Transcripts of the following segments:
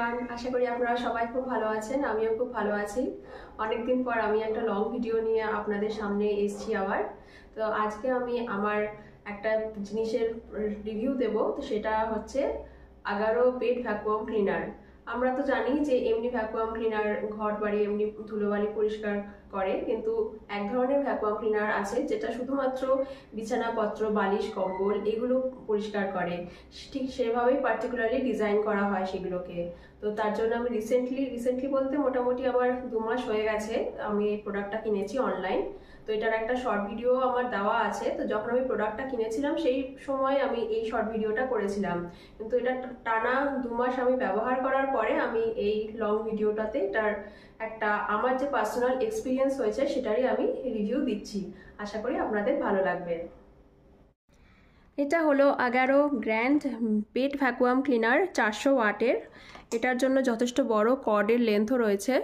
Everyone, আশা করি আপনারা সবাই খুব ভালো আছেন। আমিও খুব ভালো আছি। অনেকদিন পর আমি একটা লং ভিডিও নিয়ে আপনাদের সামনে এসেছি আবার। তো আজকে আমি আমার একটা জিনিসের রিভিউ দেব। তো সেটা হচ্ছে আগারো পেট ভ্যাকুয়াম ক্লিনার। আমরা তো জানি যে এমনি ভ্যাকুয়াম ক্লিনার ঘর বাড়ি এমনি ধুলোবালি পরিষ্কার করে, কিন্তু এক ধরনের ভ্যাকুয়াম ক্লিনার আছে যেটা শুধুমাত্র বিছানাপত্র, বালিশ, কম্বল এগুলো পরিষ্কার করে। ঠিক সেভাবেই পার্টিকুলারলি ডিজাইন করা হয় সেগুলোকে। তো তার জন্য আমি রিসেন্টলি বলতে মোটামুটি আমার 2 মাস হয়ে গেছে আমি এই প্রোডাক্টটা কিনেছি অনলাইন। তো এটার একটা শর্ট ভিডিও আমার দেওয়া আছে। তো যখন আমি প্রোডাক্টটা কিনেছিলাম সেই সময় আমি এই শর্ট ভিডিওটা করেছিলাম, কিন্তু এটা টানা 2 মাস আমি ব্যবহার করার পরে আমি এই লং ভিডিওটাতে এটার একটা আমার যে পার্সোনাল এক্সপিরিয়েন্স হয়েছে সেটারই আমি রিভিউ দিচ্ছি। আশা করি আপনাদের ভালো লাগবে। এটা হলো আগারো গ্র্যান্ড পেট ভ্যাকুয়াম ক্লিনার 400 ওয়াটের। এটার জন্য যথেষ্ট বড় কর্ডের লেন্থও রয়েছে,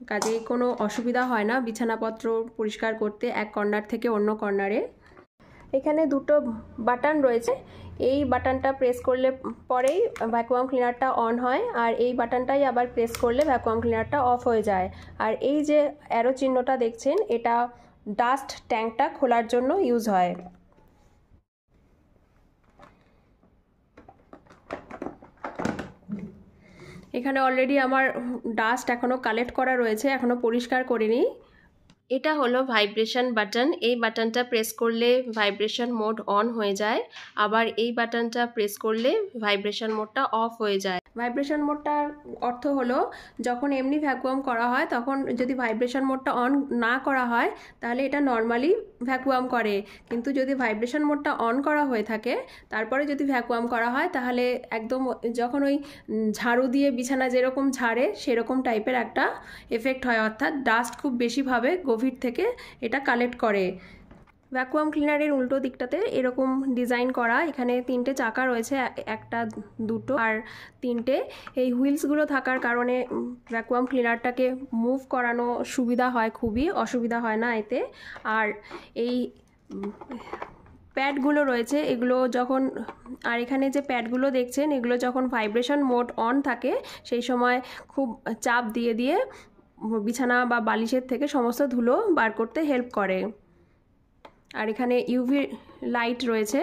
কাজেই কোনো অসুবিধা হয় না বিছানাপত্র পরিষ্কার করতে এক কর্নার থেকে অন্য কর্নারে। এখানে দুটো বাটন রয়েছে। এই বাটনটা প্রেস করলে পরেই ভ্যাকুয়াম ক্লিনারটা অন হয়, আর এই বাটনটাই আবার প্রেস করলে ভ্যাকুয়াম ক্লিনারটা অফ হয়ে যায়। আর এই যে অ্যারো চিহ্নটা দেখছেন, এটা ডাস্ট ট্যাঙ্কটা খোলার জন্য ইউজ হয়। এখানে অলরেডি আমার ডাস্ট এখনও কালেক্ট করা রয়েছে, এখনও পরিষ্কার করিনি। এটা হলো ভাইব্রেশন বাটন। এই বাটনটা প্রেস করলে ভাইব্রেশন মোড অন হয়ে যায়, আবার এই বাটনটা প্রেস করলে ভাইব্রেশন মোডটা অফ হয়ে যায়। ভাইব্রেশন মোডটার অর্থ হলো যখন এমনি ভ্যাকুয়াম করা হয় তখন যদি ভাইব্রেশন মোডটা অন না করা হয় তাহলে এটা নর্মালি ভ্যাকুয়াম করে, কিন্তু যদি ভাইব্রেশন মোডটা অন করা হয়ে থাকে তারপরে যদি ভ্যাকুয়াম করা হয় তাহলে একদম যখন ওই ঝাড়ু দিয়ে বিছানা যেরকম ঝাড়ে সেরকম টাইপের একটা এফেক্ট হয়, অর্থাৎ ডাস্ট খুব বেশিভাবে গভীর থেকে এটা কালেক্ট করে। ভ্যাকুয়াম ক্লিনারের উল্টো দিকটাতে এরকম ডিজাইন করা। এখানে 3টে চাকা রয়েছে, একটা, দুটো আর 3টে। এই হুইলসগুলো থাকার কারণে ভ্যাকুয়াম ক্লিনারটাকে মুভ করানো সুবিধা হয়, খুবই অসুবিধা হয় না এতে। আর এই প্যাডগুলো রয়েছে এগুলো যখন, আর এখানে যে প্যাডগুলো দেখছেন এগুলো যখন ভাইব্রেশন মোড অন থাকে সেই সময় খুব চাপ দিয়ে দিয়ে বিছানা বা বালিশের থেকে সমস্ত ধুলো বার করতে হেল্প করে। আর এখানে ইউভি লাইট রয়েছে।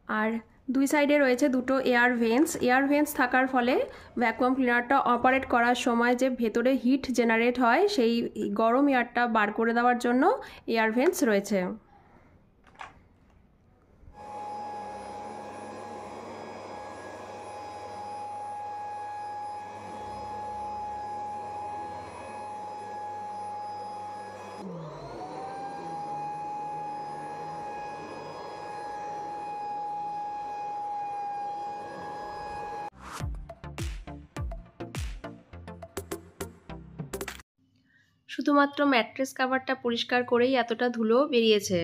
আর দুই সাইডে রয়েছে দুটো এয়ার ভেন্টস থাকার ফলে ভ্যাকুয়াম ক্লিনারটা অপারেট করার সময় যে ভেতরে হিট জেনারেট হয় সেই গরম এয়ারটা বার করে দেওয়ার জন্য এয়ার ভেন্টস রয়েছে। শুধুমাত্র ম্যাট্রেস কভারটা পরিষ্কার করেই এতটা ধুলো বেরিয়েছে।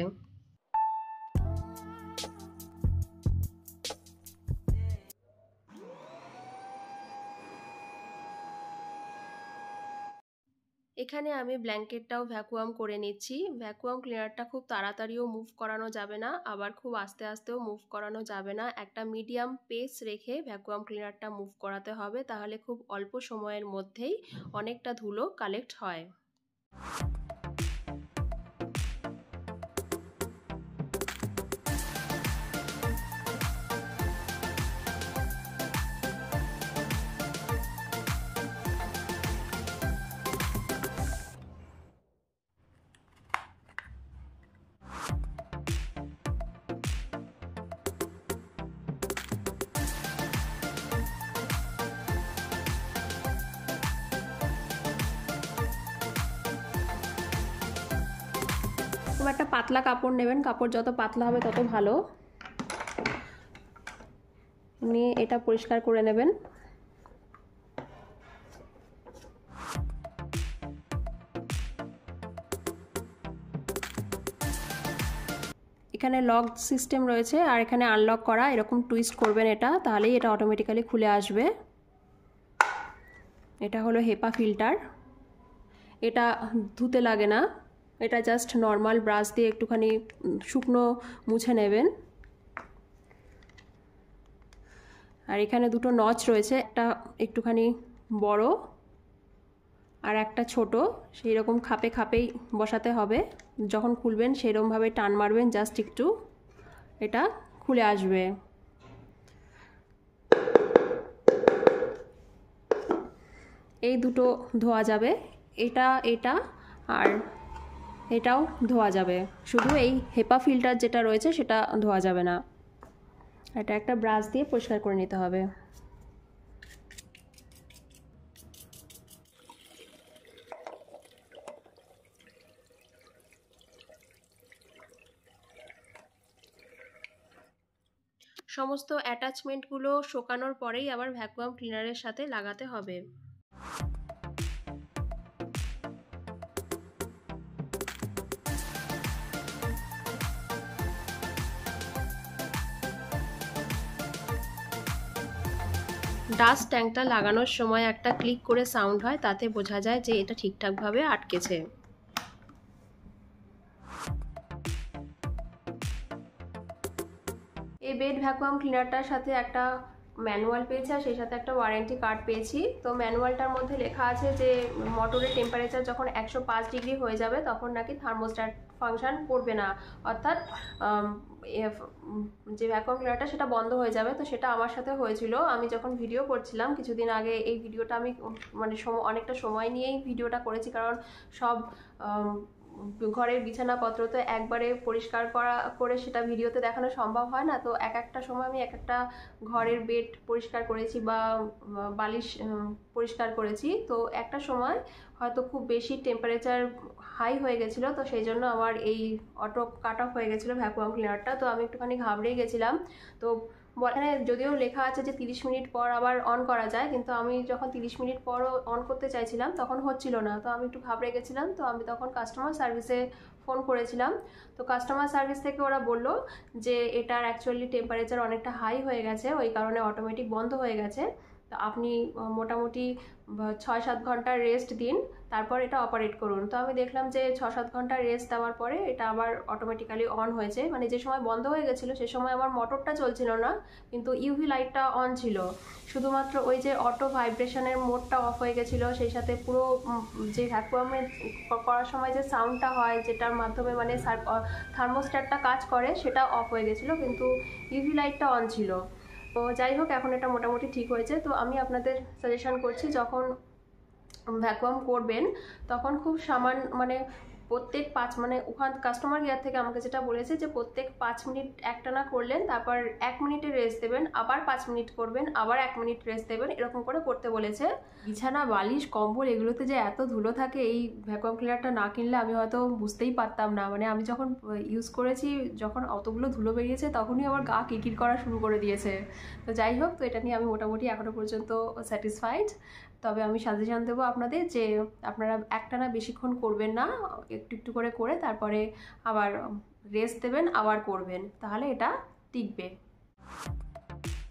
এখানে আমি ব্ল্যাঙ্কেটটাও ভ্যাকুয়াম করে নিচ্ছি। ভ্যাকুয়াম ক্লিনারটা খুব তাড়াতাড়িও মুভ করানো যাবে না, আবার খুব আস্তে আস্তেও মুভ করানো যাবে না। একটা মিডিয়াম পেস রেখে ভ্যাকুয়াম ক্লিনারটা মুভ করাতে হবে, তাহলে খুব অল্প সময়ের মধ্যেই অনেকটা ধুলো কালেক্ট হয়। একটা পাতলা কাপড় নেবেন, কাপড় যত পাতলা হবে তত ভালো। নিয়ে এটা পরিষ্কার করে নেবেন। এখানে লক সিস্টেম রয়েছে আর এখানে আনলক করা, এরকম টুইস্ট করবেন এটা, তাহলেই এটা অটোমেটিক্যালি খুলে আসবে। এটা হলো হেপা ফিল্টার। এটা ধুতে লাগে না, এটা জাস্ট নর্মাল ব্রাশ দিয়ে একটুখানি শুকনো মুছে নেবেন। আর এখানে দুটো নচ রয়েছে, একটা একটুখানি বড় আর একটা ছোট, সেই রকম খাপে খাপেই বসাতে হবে। যখন খুলবেন সেরকমভাবে টান মারবেন, জাস্ট একটু এটা খুলে আসবে। এই দুটো ধোয়া যাবে, এটা আর এটাও ধোয়া যাবে, শুধু এই হেপা ফিল্টার যেটা রয়েছে সেটা ধোয়া যাবে না। এটা একটা ব্রাশ দিয়ে পরিষ্কার করে নিতে হবে। সমস্ত অ্যাটাচমেন্টগুলো শুকানোর পরেই আবার ভ্যাকুয়াম ক্লিনারের সাথে লাগাতে হবে। ডাস্ট ট্যাঙ্কটা লাগানোর সময় একটা ক্লিক করে সাউন্ড হয়, তাতে বোঝা যায় যে এটা ঠিকঠাকভাবে আটকেছে। এই বেড ভ্যাকুয়াম ক্লিনারটার সাথে একটা ম্যানুয়াল পেয়েছি আর সেই সাথে একটা ওয়ারেন্টি কার্ড পেয়েছি। তো ম্যানুয়ালটার মধ্যে লেখা আছে যে মোটরের টেম্পারেচার যখন 105 ডিগ্রি হয়ে যাবে তখন নাকি থার্মোস্ট্যাট ফাংশন করবে না, অর্থাৎ যে ভ্যাকুয়াম ক্লিনারটা সেটা বন্ধ হয়ে যাবে। তো সেটা আমার সাথে হয়েছিল, আমি যখন ভিডিও করছিলাম কিছুদিন আগে। এই ভিডিওটা আমি মানে অনেকটা সময় নিয়েই ভিডিওটা করেছি, কারণ সব ঘরের বিছানাপত্র তো একবারে পরিষ্কার করে সেটা ভিডিওতে দেখানো সম্ভব হয় না। তো একটা সময় আমি একটা ঘরের বেড পরিষ্কার করেছি বা বালিশ পরিষ্কার করেছি। তো একটা সময় হয়তো খুব বেশি টেম্পারেচার হাই হয়ে গেছিলো, তো সেই জন্য আমার এই অটো কাট অফ হয়ে গেছিলো ভ্যাকুয়াম ক্লিনারটা। তো আমি একটুখানি ঘাবড়েই গেছিলাম। তো এখানে যদিও লেখা আছে যে 30 মিনিট পর আবার অন করা যায়, কিন্তু আমি যখন 30 মিনিট পরও অন করতে চাইছিলাম তখন হচ্ছিল না। তো আমি একটু ঘাবড়ে গেছিলাম। তো আমি তখন কাস্টমার সার্ভিসে ফোন করেছিলাম। তো কাস্টমার সার্ভিস থেকে ওরা বলল যে এটার অ্যাকচুয়ালি টেম্পারেচার অনেকটা হাই হয়ে গেছে, ওই কারণে অটোমেটিক বন্ধ হয়ে গেছে। তো আপনি মোটামুটি 6-7 ঘন্টার রেস্ট দিন, তারপর এটা অপারেট করুন। তো আমি দেখলাম যে 6-7 ঘন্টার রেস্ট দেওয়ার পরে এটা আবার অটোমেটিক্যালি অন হয়েছে। মানে যে সময় বন্ধ হয়ে গেছিলো সে সময় আমার মোটরটা চলছিল না, কিন্তু ইউভি লাইটটা অন ছিল। শুধুমাত্র ওই যে অটো ভাইব্রেশনের মোডটা অফ হয়ে গেছিলো, সেই সাথে পুরো যে ভ্যাকুয়ামে করার সময় যে সাউন্ডটা হয়, যেটার মাধ্যমে মানে থার্মোস্ট্যাটটা কাজ করে, সেটা অফ হয়ে গেছিলো, কিন্তু ইউভি লাইটটা অন ছিল। তো যাই হোক, এখন এটা মোটামুটি ঠিক হয়েছে। তো আমি আপনাদের সাজেশন করছি, যখন ভ্যাকুয়াম করবেন তখন খুব মানে প্রত্যেক 5 মানে ওখান কাস্টমার কেয়ার থেকে আমাকে যেটা বলেছে যে প্রত্যেক 5 মিনিট একটানা করলেন, তারপর 1 মিনিটে রেস্ট দেবেন, আবার 5 মিনিট করবেন, আবার 1 মিনিট রেস্ট দেবেন, এরকম করে করতে বলেছে। বিছানা, বালিশ, কম্বল এগুলোতে যে এত ধুলো থাকে, এই ভ্যাকুয়াম ক্লিনারটা না কিনলে আমি হয়তো বুঝতেই পারতাম না। মানে আমি যখন ইউজ করেছি, যখন অতগুলো ধুলো বেরিয়েছে, তখনই আমার গা কিরকির করা শুরু করে দিয়েছে। তো যাই হোক, তো এটা নিয়ে আমি মোটামুটি এখনো পর্যন্ত স্যাটিসফাইড। তবে আমি সাজেশন দেবো আপনাদের যে আপনারা একটানা বেশিক্ষণ করবেন না, একটু একটু করে তারপরে আবার রেস্ট দেবেন, আবার করবেন, তাহলে এটা টিকবে।